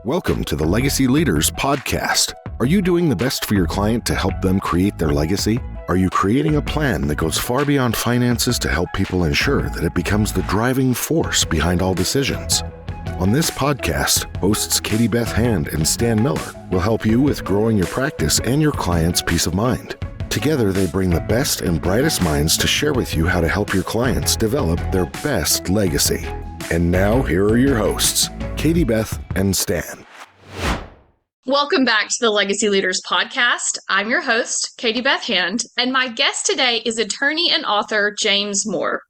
Welcome to the Legacy Leaders Podcast. Are you doing the best for your client to help them create their legacy? Are you creating a plan that goes far beyond finances to help people ensure that it becomes the driving force behind all decisions? On this podcast, hosts Katie Beth Hand and Stan Miller will help you with growing your practice and your clients' peace of mind. Together, they bring the best and brightest minds to share with you how to help your clients develop their best legacy. And now, here are your hosts, Katie Beth and Stan. Welcome back to the Legacy Leaders Podcast. I'm your host, Katie Beth Hand, and my guest today is attorney and author James Moore.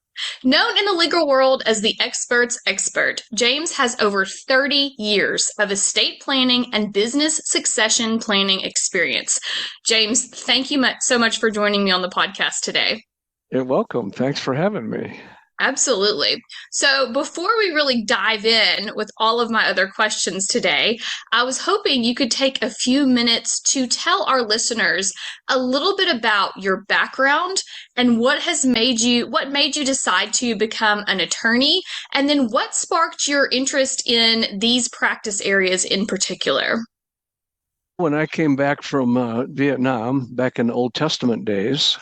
Known in the legal world as the expert's expert, James has over 30 years of estate planning and business succession planning experience. James, thank you so much for joining me on the podcast today. You're welcome. Thanks for having me. Absolutely. So before we really dive in with all of my other questions today, I was hoping you could take a few minutes to tell our listeners a little bit about your background and what made you decide to become an attorney, and then what sparked your interest in these practice areas in particular. When I came back from Vietnam, back in the Old Testament days,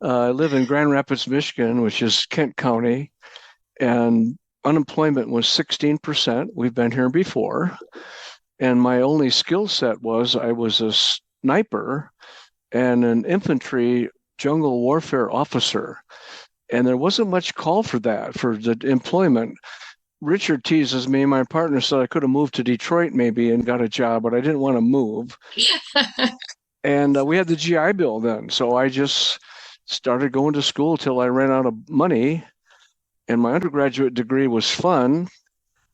I live in Grand Rapids, Michigan, which is Kent County, and unemployment was 16%. We've been here before. And my only skill set was I was a sniper and an infantry jungle warfare officer. And there wasn't much call for that, for the employment. Richard teases me, my partner said I could have moved to Detroit maybe and got a job, but I didn't want to move. And we had the GI Bill then, so I just started going to school till I ran out of money, and my undergraduate degree was fun,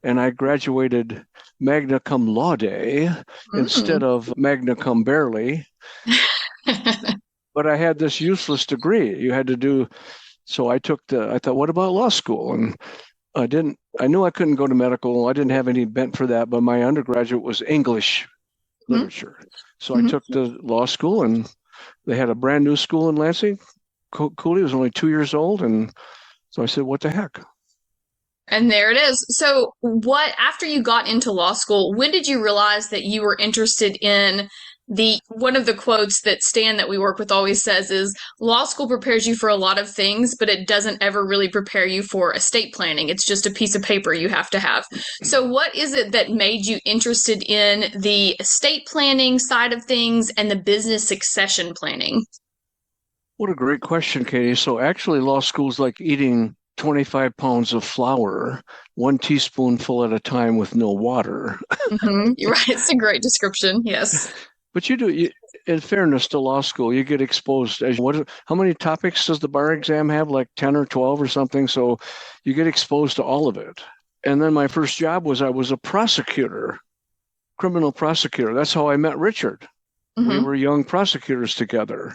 and I graduated magna cum laude instead of magna cum barely. But I had this useless degree. You had to do, so I thought, what about law school? And I knew I couldn't go to medical. I didn't have any bent for that, but my undergraduate was English literature. So I took the law school, and they had a brand new school in Lansing. Cooley was only 2 years old, and so I said, what the heck? And there it is. So after you got into law school, when did you realize that you were interested in one of the quotes that Stan that we work with always says is, law school prepares you for a lot of things, but it doesn't ever really prepare you for estate planning. It's just a piece of paper you have to have. So what is it that made you interested in the estate planning side of things and the business succession planning? What a great question, Katie. So actually, law school is like eating 25 pounds of flour, 1 teaspoonful at a time with no water. You're right. It's a great description. Yes. But in fairness to law school, you get exposed. How many topics does the bar exam have? Like 10 or 12 or something. So you get exposed to all of it. And then my first job was I was a prosecutor, criminal prosecutor. That's how I met Richard. We were young prosecutors together.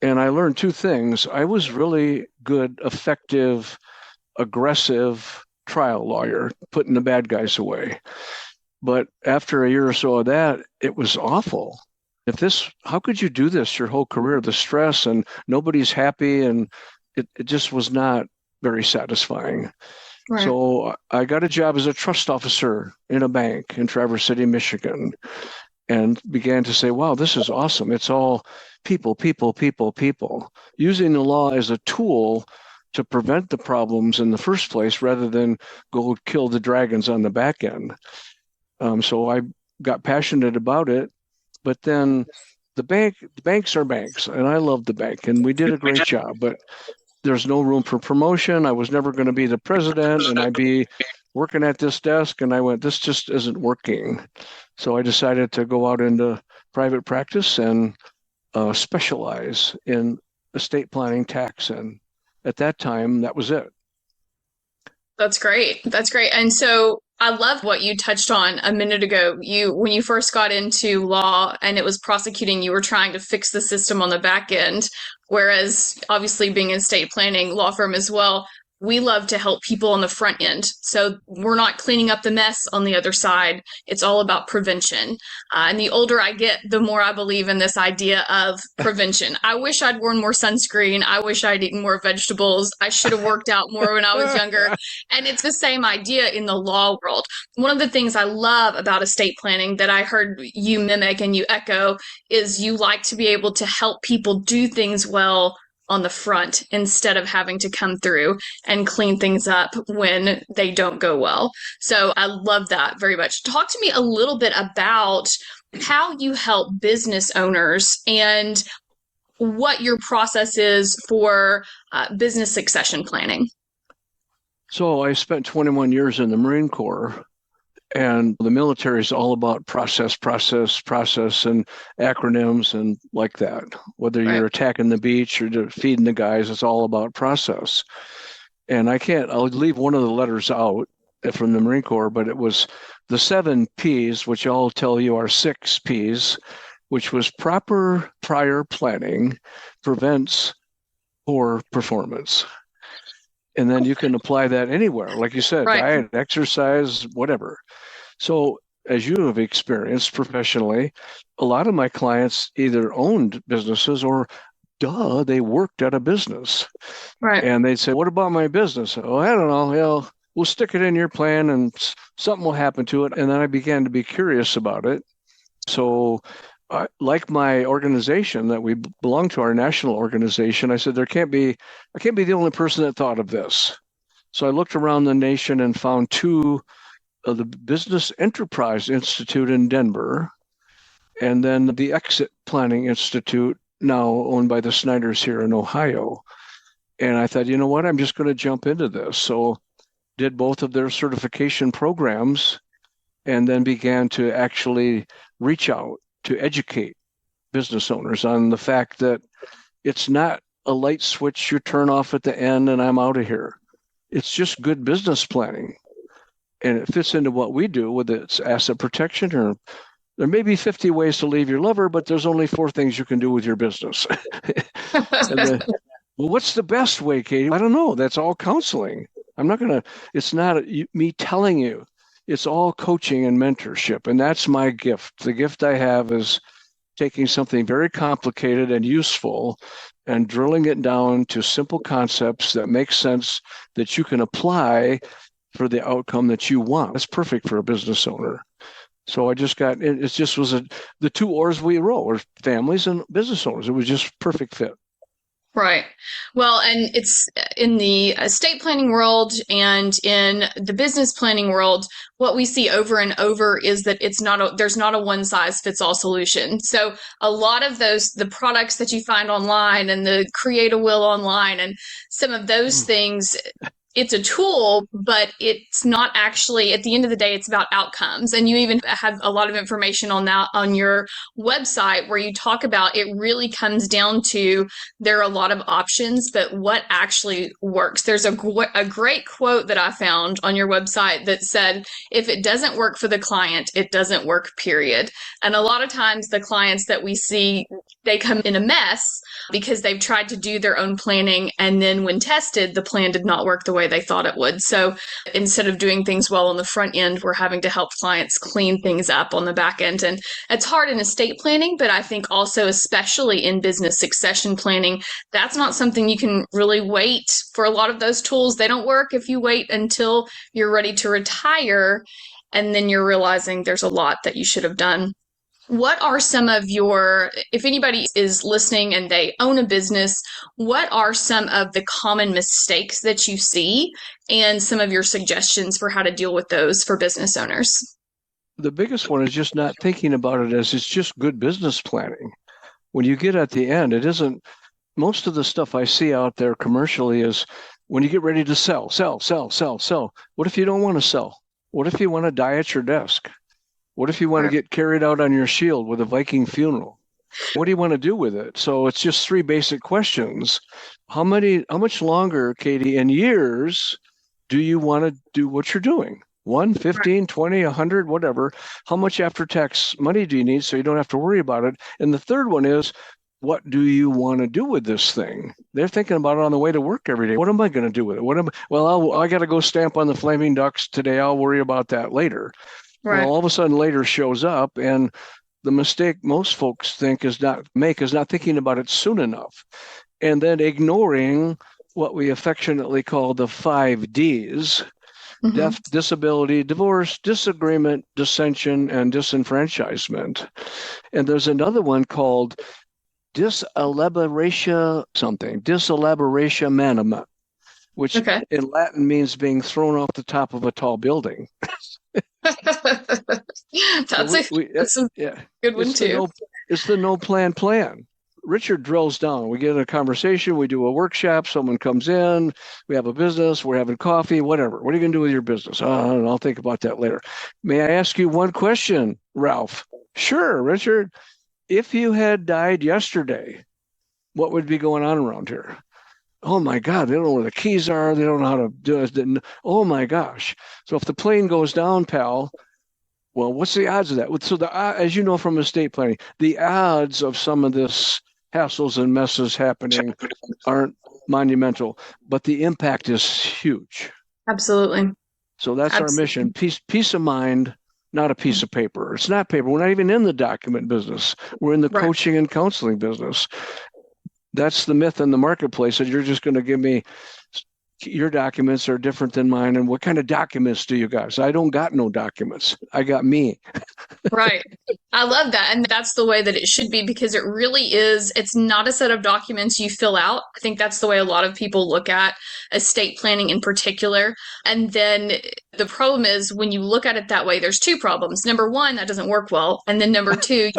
And I learned 2 things. I was really good, effective, aggressive trial lawyer, putting the bad guys away. But after a year or so of that, it was awful. How could you do this your whole career? The stress, and nobody's happy, and it just was not very satisfying. Right. So I got a job as a trust officer in a bank in Traverse City, Michigan, and began to say, wow, this is awesome. It's all people, using the law as a tool to prevent the problems in the first place rather than go kill the dragons on the back end. So I got passionate about it, but then the banks are banks, and I love the bank, and we did a great job, but there's no room for promotion. I was never going to be the president, and I'd be working at this desk, and I went, this just isn't working. So I decided to go out into private practice and specialize in estate planning, tax, and at that time, that was it. That's great. And so I love what you touched on a minute ago. When you first got into law and it was prosecuting, you were trying to fix the system on the back end, whereas obviously being in estate planning law firm as well, we love to help people on the front end. So we're not cleaning up the mess on the other side. It's all about prevention. And the older I get, the more I believe in this idea of prevention. I wish I'd worn more sunscreen. I wish I'd eaten more vegetables. I should have worked out more when I was younger. And it's the same idea in the law world. One of the things I love about estate planning that I heard you mimic and you echo is you like to be able to help people do things well on the front instead of having to come through and clean things up when they don't go well. So I love that very much. Talk to me a little bit about how you help business owners and what your process is for business succession planning. So I spent 21 years in the Marine Corps. And the military is all about process, and acronyms and like that. Whether you're attacking the beach or feeding the guys, it's all about process. And I'll leave one of the letters out from the Marine Corps, but it was the 7 P's, which I'll tell you are 6 P's, which was proper prior planning prevents poor performance. And then you can apply that anywhere, like you said, diet, exercise, whatever. So as you have experienced professionally, a lot of my clients either owned businesses or, they worked at a business. Right. And they'd say, what about my business? Oh, I don't know. We'll stick it in your plan and something will happen to it. And then I began to be curious about it. So like my organization that we belong to, our national organization, I said, I can't be the only person that thought of this. So I looked around the nation and found 2 of the Business Enterprise Institute in Denver, and then the Exit Planning Institute, now owned by the Snyders here in Ohio. And I thought, you know what, I'm just going to jump into this. So did both of their certification programs and then began to actually reach out to educate business owners on the fact that it's not a light switch you turn off at the end and I'm out of here. It's just good business planning. And it fits into what we do with its asset protection. Or there may be 50 ways to leave your lover, but there's only 4 things you can do with your business. Well, what's the best way, Katie? I don't know. That's all counseling. It's not me telling you. It's all coaching and mentorship. And that's my gift. The gift I have is taking something very complicated and useful and drilling it down to simple concepts that make sense that you can apply for the outcome that you want. It's perfect for a business owner. So it just was the 2 oars we row, or families and business owners. It was just perfect fit. Right. Well, and it's in the estate planning world and in the business planning world, what we see over and over is that there's not a one size fits all solution. So a lot of the products that you find online and the create a will online and some of those things, it's a tool, but it's not actually, at the end of the day, it's about outcomes. And you even have a lot of information on that on your website where you talk about it really comes down to there are a lot of options, but what actually works. There's a great quote that I found on your website that said, if it doesn't work for the client, it doesn't work, period. And a lot of times the clients that we see, they come in a mess because they've tried to do their own planning. And then when tested, the plan did not work the way they thought it would. So instead of doing things well on the front end, we're having to help clients clean things up on the back end. And it's hard in estate planning, but I think also, especially in business succession planning, that's not something you can really wait for. A lot of those tools, they don't work if you wait until you're ready to retire. And then you're realizing there's a lot that you should have done. What are some of if anybody is listening and they own a business, what are some of the common mistakes that you see and some of your suggestions for how to deal with those for business owners? The biggest one is just not thinking about it as it's just good business planning. When you get at the end, it isn't, most of the stuff I see out there commercially is when you get ready to sell. What if you don't want to sell? What if you want to die at your desk? What if you want to get carried out on your shield with a Viking funeral? What do you want to do with it? So it's just 3 basic questions. How much longer, Katie, in years do you want to do what you're doing? 1, 15, 20, 100, whatever. How much after-tax money do you need so you don't have to worry about it? And the third one is, what do you want to do with this thing? They're thinking about it on the way to work every day. What am I going to do with it? I got to go stamp on the flaming ducks today. I'll worry about that later. Right. Well, all of a sudden later shows up, and the mistake most folks think is not thinking about it soon enough, and then ignoring what we affectionately call the 5 Ds: death, disability, divorce, disagreement, dissension, and disenfranchisement. And there's another one called diselaboratio manima, which in Latin means being thrown off the top of a tall building. That's a good one too. It's the no plan. Richard drills down. We get in a conversation, we do a workshop, someone comes in, we have a business, we're having coffee, whatever. What are you going to do with your business? I'll think about that later. May I ask you one question, Ralph? Sure, Richard. If you had died yesterday, what would be going on around here? Oh my God, they don't know where the keys are. They don't know how to do it. Oh my gosh. So if the plane goes down, pal, well, what's the odds of that? So as you know from estate planning, the odds of some of this hassles and messes happening aren't monumental, but the impact is huge. Absolutely. So that's our mission. Peace of mind, not a piece of paper. It's not paper. We're not even in the document business. We're in the coaching and counseling business. That's the myth in the marketplace, that you're just going to give me your documents are different than mine. And what kind of documents do you guys? I don't got no documents. I got me. Right. I love that. And that's the way that it should be, because it really is. It's not a set of documents you fill out. I think that's the way a lot of people look at estate planning in particular. And then the problem is, when you look at it that way, there's 2 problems. Number 1, that doesn't work well. And then number 2,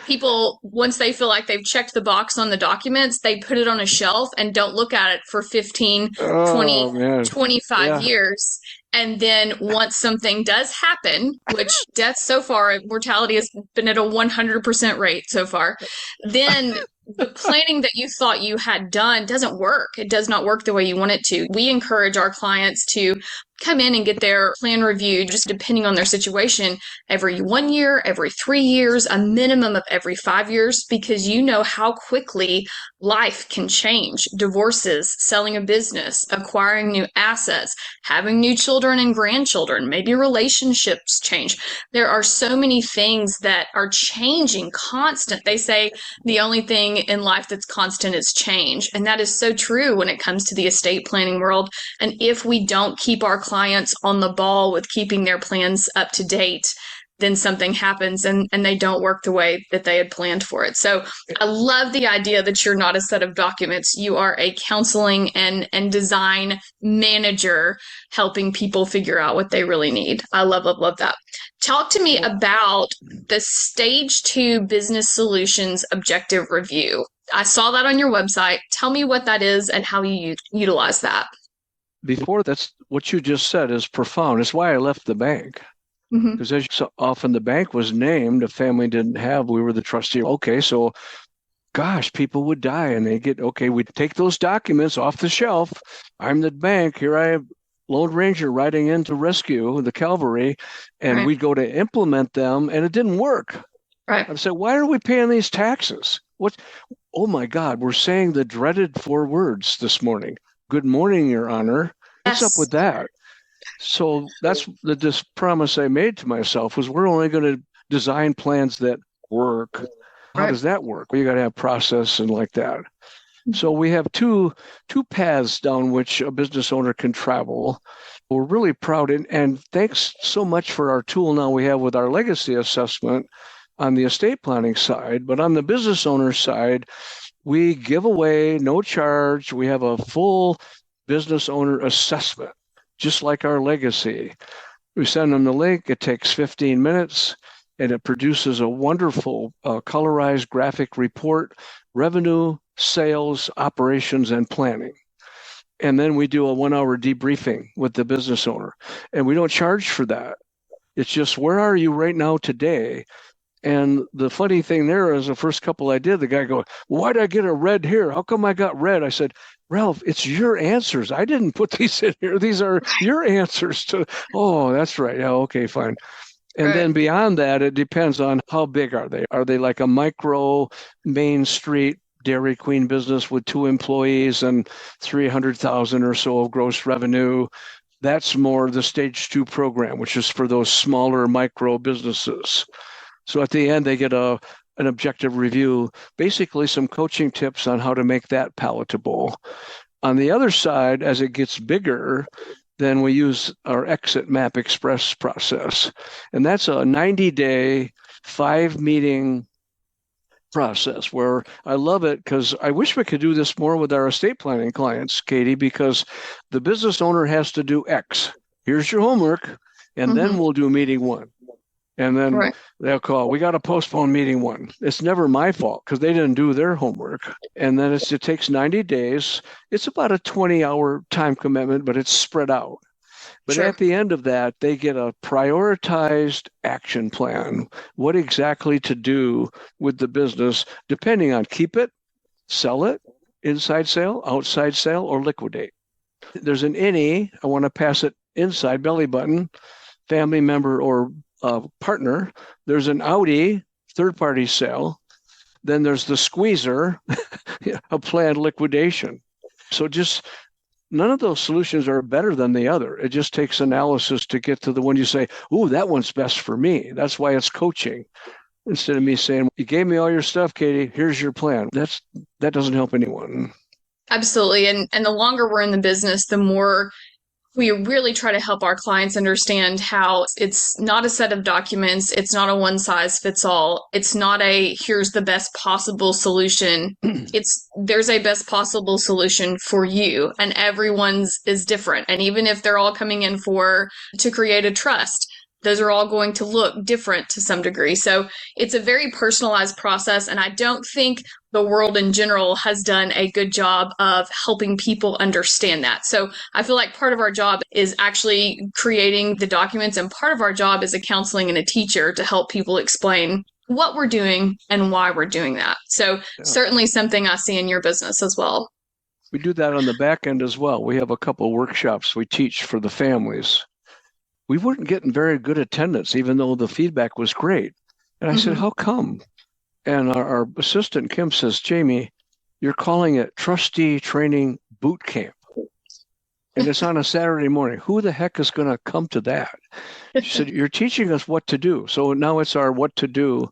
people, once they feel like they've checked the box on the documents, they put it on a shelf and don't look at it for 15, 20, 25 years. And then once something does happen, which death so far, mortality has been at a 100% rate so far, then the planning that you thought you had done doesn't work. It does not work the way you want it to. We encourage our clients to come in and get their plan reviewed, just depending on their situation, every 1 year, every 3 years, a minimum of every 5 years, because you know how quickly life can change. Divorces, selling a business, acquiring new assets, having new children and grandchildren, maybe relationships change. There are so many things that are changing constant. They say the only thing in life that's constant is change. And that is so true when it comes to the estate planning world. And if we don't keep our clients on the ball with keeping their plans up to date, then something happens and they don't work the way that they had planned for it. So I love the idea that you're not a set of documents. You are a counseling and design manager, helping people figure out what they really need. I love that. Talk to me about the Stage 2 Business Solutions Objective Review. I saw that on your website. Tell me what that is and how you utilize that. Before, that's what you just said is profound. It's why I left the bank. Because as so often the bank was named, a family didn't have, we were the trustee. Okay, so gosh, people would die and they get, we'd take those documents off the shelf. I'm the bank. Here I am, Lone Ranger riding in to rescue the cavalry, and we'd go to implement them, and it didn't work. Right. I said, why are we paying these taxes? Oh my God, we're saying the dreaded 4 words this morning. Good morning, Your Honor. What's up with that? So that's this promise I made to myself, was we're only going to design plans that work. How does that work? Well, you got to have process and like that. So we have two paths down which a business owner can travel. We're really proud, and thanks so much for our tool now we have with our legacy assessment on the estate planning side. But on the business owner side, we give away, no charge. We have a full business owner assessment, just like our legacy. We send them the link. It takes 15 minutes, and it produces a wonderful colorized graphic report: revenue, sales, operations, and planning. And then we do a 1-hour debriefing with the business owner. And we don't charge for that. It's just, where are you right now today? And the funny thing there is, the first couple I did, the guy goes, why did I get a red here? How come I got red? I said, Ralph, it's your answers. I didn't put these in here. These are your answers to, oh, that's right. Yeah, okay, fine. And then beyond that, it depends on how big are they. Are they like a micro Main Street Dairy Queen business with 2 employees and 300,000 or so of gross revenue? That's more the stage 2 program, which is for those smaller micro businesses. So at the end, they get an objective review, basically some coaching tips on how to make that palatable. On the other side, as it gets bigger, then we use our Exit Map Express process. And that's a 90-day, 5-meeting process where I love it because I wish we could do this more with our estate planning clients, Katie, because the business owner has to do X. Here's your homework, and then we'll do meeting 1. And then they'll call, we got to postpone meeting 1. It's never my fault because they didn't do their homework. And then it takes 90 days. It's about a 20-hour time commitment, but it's spread out. But at the end of that, they get a prioritized action plan, what exactly to do with the business, depending on keep it, sell it, inside sale, outside sale, or liquidate. There's an innie, I want to pass it inside belly button, family member or partner. There's an outie, third-party sale. Then there's the squeezer, a planned liquidation. So just none of those solutions are better than the other. It just takes analysis to get to the one you say, ooh, that one's best for me. That's why it's coaching. Instead of me saying, you gave me all your stuff, Katie, here's your plan. That doesn't help anyone. Absolutely. And the longer we're in the business, the more we really try to help our clients understand how it's not a set of documents. It's not a one size fits all. It's not a here's the best possible solution. There's a best possible solution for you, and everyone's is different. And even if they're all coming in to create a trust, those are all going to look different to some degree. So it's a very personalized process. And I don't think the world in general has done a good job of helping people understand that. So I feel like part of our job is actually creating the documents, and part of our job is a counseling and a teacher to help people explain what we're doing and why we're doing that. So certainly something I see in your business as well. We do that on the back end as well. We have a couple of workshops we teach for the families. We weren't getting very good attendance, even though the feedback was great. And I said, how come? And our assistant, Kim, says, Jamie, you're calling it Trustee Training Boot Camp. And it's on a Saturday morning. Who the heck is going to come to that? She said, you're teaching us what to do. So now it's our what to do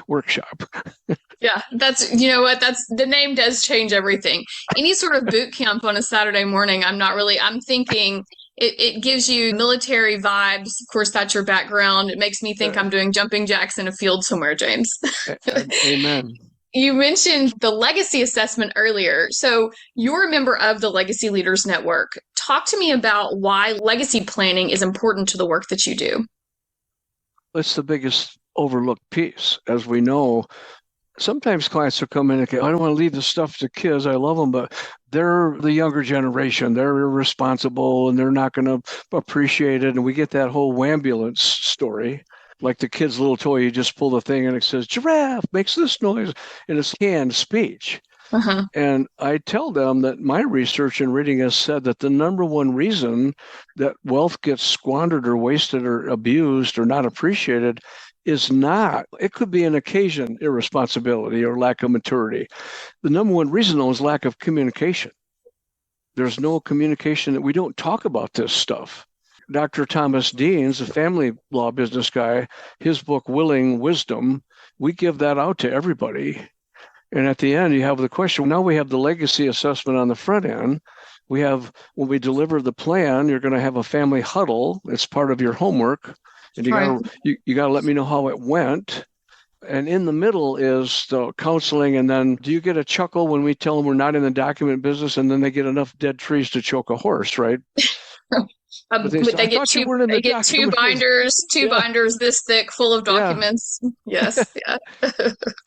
workshop. Yeah, you know what, the name does change everything. Any sort of boot camp on a Saturday morning, I'm thinking it gives you military vibes. Of course, that's your background. It makes me think I'm doing jumping jacks in a field somewhere, James. Amen. You mentioned the legacy assessment earlier. So you're a member of the Legacy Leaders Network. Talk to me about why legacy planning is important to the work that you do. It's the biggest overlooked piece. As we know, sometimes clients will come in and go, I don't want to leave this stuff to kids. I love them, but they're the younger generation. They're irresponsible and they're not going to appreciate it. And we get that whole wambulance story, like the kid's little toy. You just pull the thing and it says, giraffe makes this noise, and it's canned speech. And I tell them that my research and reading has said that the number one reason that wealth gets squandered or wasted or abused or not appreciated is not, it could be an occasion irresponsibility or lack of maturity. The number one reason, though, is lack of communication. There's no communication. That we don't talk about this stuff. Dr. Thomas Deans, a family law business guy, his book, Willing Wisdom, we give that out to everybody. And at the end, you have the question. Now we have the legacy assessment on the front end. We have, when we deliver the plan, you're going to have a family huddle. It's part of your homework. And you got to let me know how it went. And in the middle is the counseling. And then do you get a chuckle when we tell them we're not in the document business, and then they get enough dead trees to choke a horse, right? They get two binders this thick full of documents. Yeah. Yes. Yeah.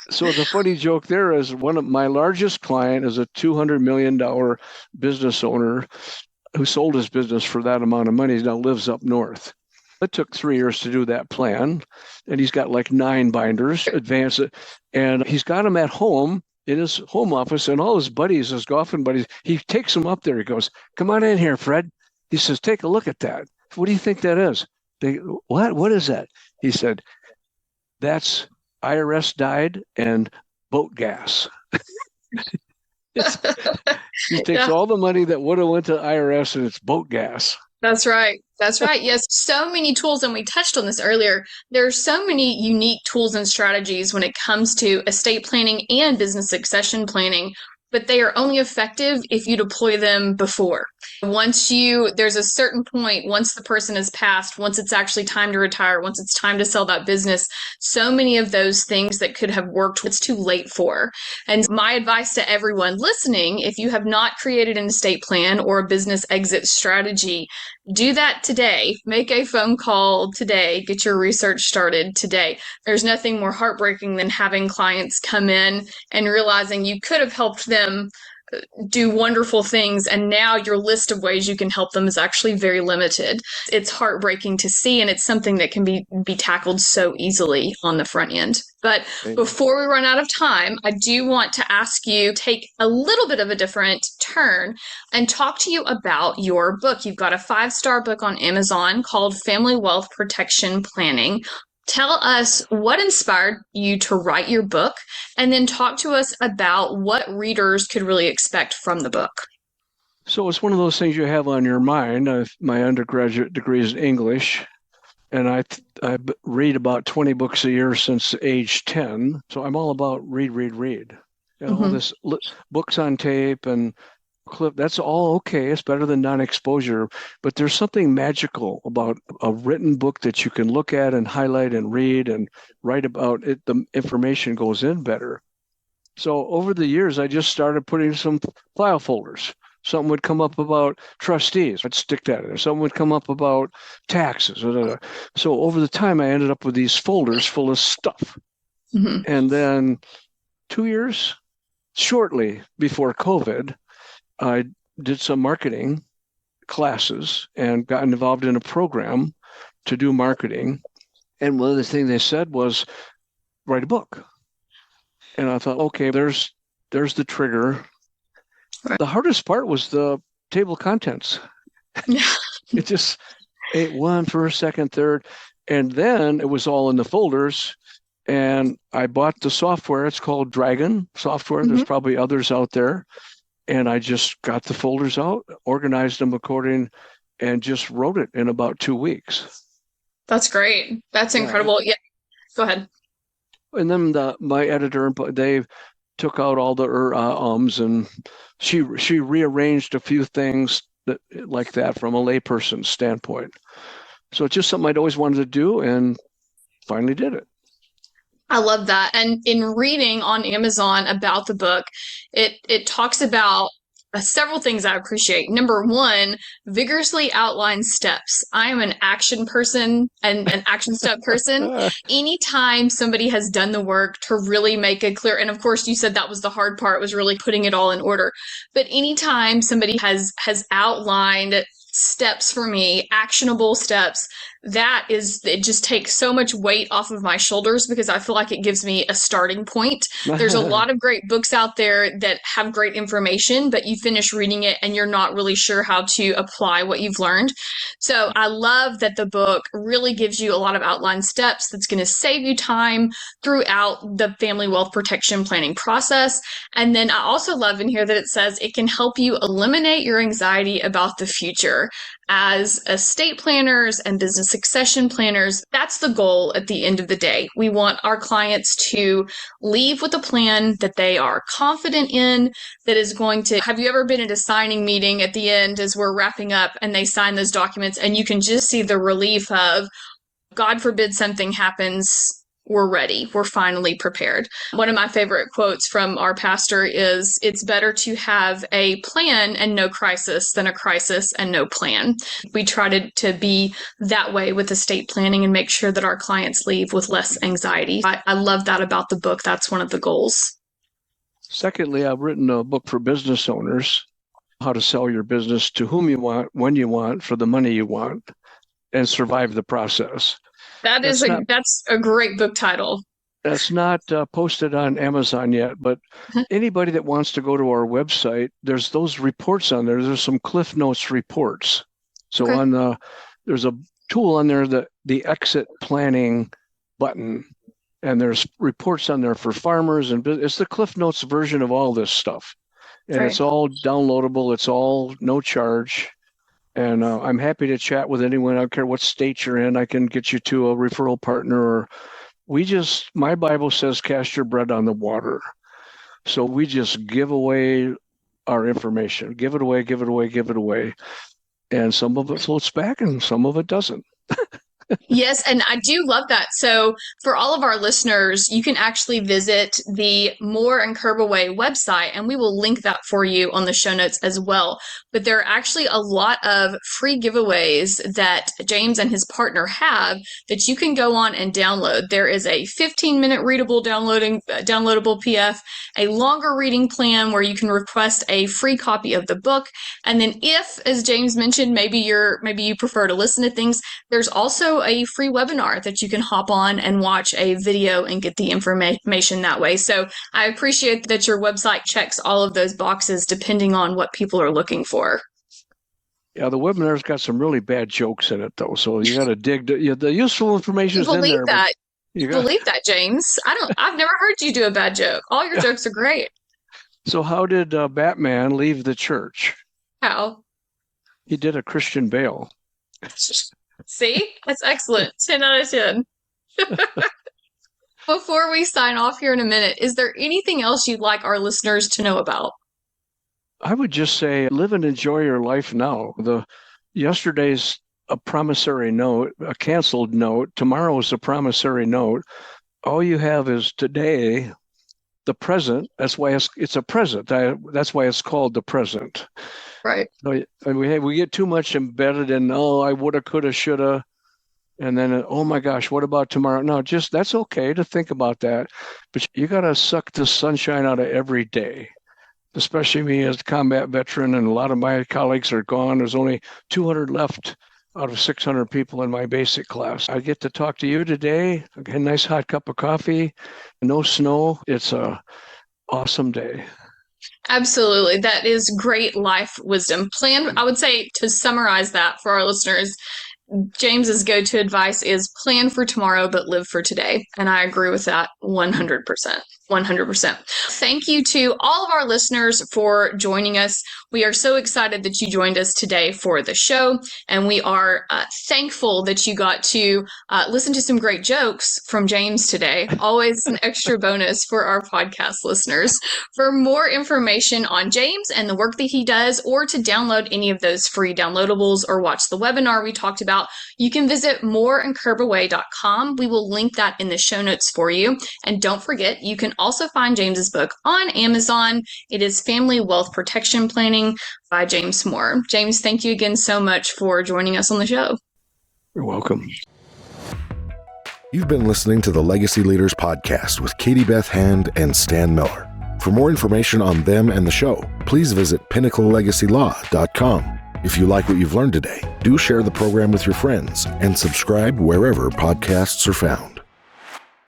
So the funny joke there is, one of my largest client is a $200 million business owner who sold his business for that amount of money. He now lives up north. It took 3 years to do that plan, and he's got like 9 binders, advance it, and he's got them at home in his home office, and all his buddies, his golfing buddies, he takes them up there. He goes, come on in here, Fred. He says, take a look at that. What do you think that is? What is that? He said, that's IRS died and boat gas. He takes Yeah. all the money that would have went to IRS and it's boat gas. That's right. That's right. Yes, so many tools, and we touched on this earlier. There are so many unique tools and strategies when it comes to estate planning and business succession planning, but they are only effective if you deploy them before. There's a certain point, once the person has passed, once it's actually time to retire, once it's time to sell that business, so many of those things that could have worked, it's too late for. And my advice to everyone listening, if you have not created an estate plan or a business exit strategy, do that today. Make a phone call today. Get your research started today. There's nothing more heartbreaking than having clients come in and realizing you could have helped them do wonderful things, and now your list of ways you can help them is actually very limited. It's heartbreaking to see, and it's something that can be tackled so easily on the front end. But before we run out of time, I do want to ask you, take a little bit of a different turn and talk to you about your book. You've got a 5-star book on Amazon called Family Wealth Protection Planning. Tell us what inspired you to write your book, and then talk to us about what readers could really expect from the book. So it's one of those things you have on your mind. My undergraduate degree is English, and I read about 20 books a year since age 10. So I'm all about read. All this books on tape and clip, that's all okay. It's better than non-exposure, but there's something magical about a written book that you can look at and highlight and read and write about it. The information goes in better. So over the years, I just started putting some file folders. Something would come up about trustees, I'd stick that in there. Something would come up about taxes. So over the time, I ended up with these folders full of stuff. And then 2 years shortly before COVID, I did some marketing classes and got involved in a program to do marketing. And one of the things they said was, write a book. And I thought, okay, there's the trigger. Right. The hardest part was the table of contents. It just ate one, first, second, third. And then it was all in the folders. And I bought the software. It's called Dragon software. There's probably others out there. And I just got the folders out, organized them according, and just wrote it in about 2 weeks. That's great. That's incredible. Yeah. Go ahead. And then my editor, they took out all the ums, and she rearranged a few things like that from a layperson's standpoint. So it's just something I'd always wanted to do, and finally did it. I love that. And in reading on Amazon about the book, it talks about several things I appreciate. Number one, vigorously outline steps. I am an action person and an action step person. Anytime somebody has done the work to really make it clear, and of course you said that was the hard part, was really putting it all in order. But anytime somebody has outlined steps for me, actionable steps, it just takes so much weight off of my shoulders, because I feel like it gives me a starting point. There's a lot of great books out there that have great information, but you finish reading it and you're not really sure how to apply what you've learned. So I love that the book really gives you a lot of outlined steps that's going to save you time throughout the family wealth protection planning process. And then I also love in here that it says it can help you eliminate your anxiety about the future. As estate planners and business succession planners, that's the goal at the end of the day. We want our clients to leave with a plan that they are confident in, that is going to... Have you ever been at a signing meeting at the end as we're wrapping up and they sign those documents and you can just see the relief of, God forbid something happens, we're ready. We're finally prepared. One of my favorite quotes from our pastor is, it's better to have a plan and no crisis than a crisis and no plan. We try to be that way with estate planning and make sure that our clients leave with less anxiety. I love that about the book. That's one of the goals. Secondly, I've written a book for business owners, how to sell your business to whom you want, when you want, for the money you want, and survive the process. That's a great book title. That's not posted on Amazon yet, but anybody that wants to go to our website, there's those reports on there. There's some Cliff Notes reports. So there's a tool on there, the exit planning button, and there's reports on there for farmers, and it's the Cliff Notes version of all this stuff. And It's all downloadable. It's all no charge. And I'm happy to chat with anyone. I don't care what state you're in. I can get you to a referral partner. Or my Bible says, cast your bread on the water. So we just give away our information. Give it away, give it away, give it away. And some of it floats back and some of it doesn't. Yes, and I do love that. So for all of our listeners, you can actually visit the Moore and Kerbaway website, and we will link that for you on the show notes as well. But there are actually a lot of free giveaways that James and his partner have that you can go on and download. There is a 15-minute readable downloadable PDF, a longer reading plan where you can request a free copy of the book. And then if, as James mentioned, maybe you prefer to listen to things, there's also a free webinar that you can hop on and watch a video and get the information that way. So I appreciate that your website checks all of those boxes depending on what people are looking for. Yeah, the webinar's got some really bad jokes in it, though. So you got to dig. The useful information is in there. Believe that, James. I've never heard you do a bad joke. All your jokes are great. So how did Batman leave the church? How? He did a Christian Bale. See? That's excellent. 10 out of 10. Before we sign off here in a minute, is there anything else you'd like our listeners to know about? I would just say live and enjoy your life now. Yesterday's a promissory note, a canceled note. Tomorrow is a promissory note. All you have is today, the present. That's why it's a present. That's why it's called the present. Right. And we get too much embedded in, I woulda, coulda, shoulda. And then, oh my gosh, what about tomorrow? No, that's okay to think about that. But you got to suck the sunshine out of every day, especially me as a combat veteran. And a lot of my colleagues are gone. There's only 200 left out of 600 people in my basic class. I get to talk to you today. A nice hot cup of coffee, no snow. It's a awesome day. Absolutely. That is great life wisdom. I would say, to summarize that for our listeners, James's go-to advice is plan for tomorrow, but live for today. And I agree with that 100%. 100%. Thank you to all of our listeners for joining us. We are so excited that you joined us today for the show, and we are thankful that you got to listen to some great jokes from James today. Always an extra bonus for our podcast listeners. For more information on James and the work that he does, or to download any of those free downloadables or watch the webinar we talked about, you can visit mooreandkerbaway.com. We will link that in the show notes for you. And don't forget, you can also find James's book on Amazon. It is Family Wealth Protection Planning by James Moore. James, thank you again so much for joining us on the show. You're welcome. You've been listening to the Legacy Leaders Podcast with Katie Beth Hand and Stan Miller. For more information on them and the show, please visit pinnaclelegacylaw.com. If you like what you've learned today, do share the program with your friends and subscribe wherever podcasts are found.